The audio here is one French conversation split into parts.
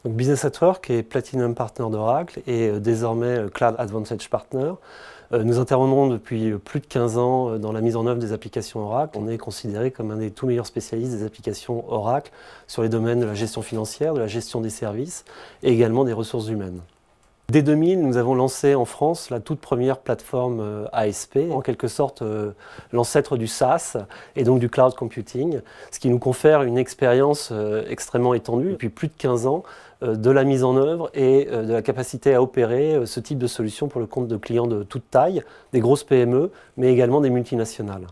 Donc Business at Work est Platinum Partner d'Oracle et désormais Cloud Advantage Partner. Nous intervenons depuis plus de 15 ans dans la mise en œuvre des applications Oracle. On est considéré comme un des tout meilleurs spécialistes des applications Oracle sur les domaines de la gestion financière, de la gestion des services et également des ressources humaines. Dès 2000, nous avons lancé en France la toute première plateforme ASP, en quelque sorte l'ancêtre du SaaS et donc du cloud computing, ce qui nous confère une expérience extrêmement étendue depuis plus de 15 ans de la mise en œuvre et de la capacité à opérer ce type de solution pour le compte de clients de toute taille, des grosses PME, mais également des multinationales.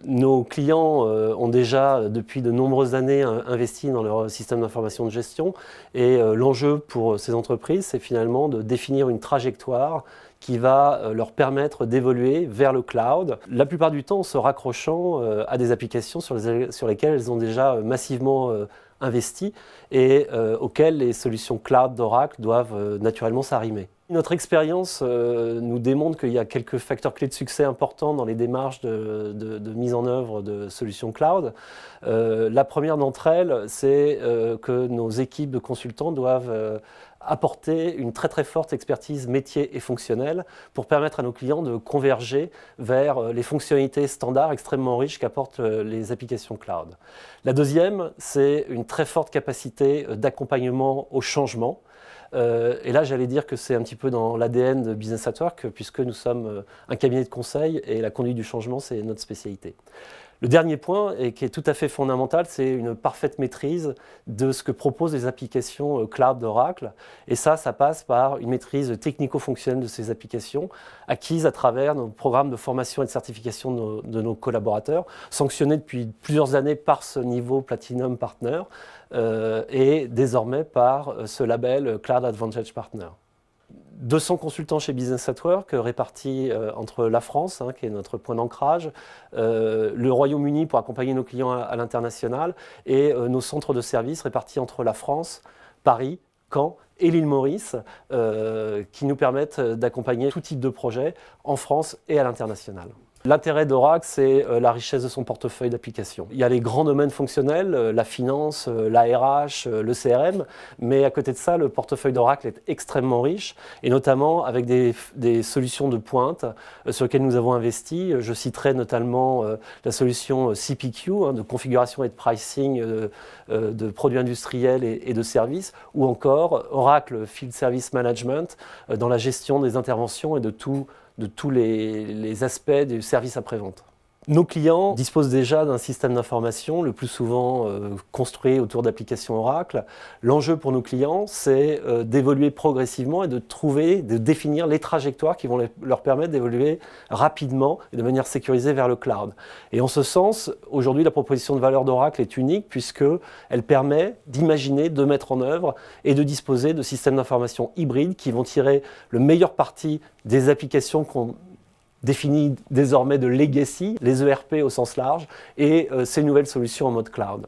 Nos clients ont déjà depuis de nombreuses années investi dans leur système d'information de gestion et l'enjeu pour ces entreprises, c'est finalement de définir une trajectoire qui va leur permettre d'évoluer vers le cloud, la plupart du temps en se raccrochant à des applications sur lesquelles elles ont déjà massivement investi et auxquelles les solutions cloud d'Oracle doivent naturellement s'arrimer. Notre expérience nous démontre qu'il y a quelques facteurs clés de succès importants dans les démarches de mise en œuvre de solutions cloud. La première d'entre elles, c'est que nos équipes de consultants doivent apporter une très forte expertise métier et fonctionnelle pour permettre à nos clients de converger vers les fonctionnalités standards extrêmement riches qu'apportent les applications cloud. La deuxième, c'est une très forte capacité d'accompagnement au changement. Et là, j'allais dire que c'est un petit peu dans l'ADN de Business at Work, puisque nous sommes un cabinet de conseil et la conduite du changement, c'est notre spécialité. Le dernier point, et qui est tout à fait fondamental, c'est une parfaite maîtrise de ce que proposent les applications cloud d'Oracle. Et ça passe par une maîtrise technico-fonctionnelle de ces applications, acquise à travers nos programmes de formation et de certification de nos collaborateurs, sanctionnés depuis plusieurs années par ce niveau Platinum Partner et désormais par ce label Cloud Advantage Partner. 200 consultants chez Business at Work répartis entre la France, qui est notre point d'ancrage, le Royaume-Uni pour accompagner nos clients à l'international et nos centres de services répartis entre la France, Paris, Caen et l'île Maurice qui nous permettent d'accompagner tout type de projet en France et à l'international. L'intérêt d'Oracle, c'est la richesse de son portefeuille d'applications. Il y a les grands domaines fonctionnels, la finance, la RH, le CRM, mais à côté de ça, le portefeuille d'Oracle est extrêmement riche, et notamment avec des solutions de pointe sur lesquelles nous avons investi. Je citerai notamment la solution CPQ, de configuration et de pricing de produits industriels et de services, ou encore Oracle Field Service Management dans la gestion des interventions et de tous les aspects du service après-vente. Nos clients disposent déjà d'un système d'information, le plus souvent construit autour d'applications Oracle. L'enjeu pour nos clients, c'est d'évoluer progressivement et de définir les trajectoires qui vont leur permettre d'évoluer rapidement et de manière sécurisée vers le cloud. Et en ce sens, aujourd'hui, la proposition de valeur d'Oracle est unique puisqu'elle permet d'imaginer, de mettre en œuvre et de disposer de systèmes d'information hybrides qui vont tirer le meilleur parti des applications qu'on définit désormais de legacy, les ERP au sens large, et ces nouvelles solutions en mode cloud.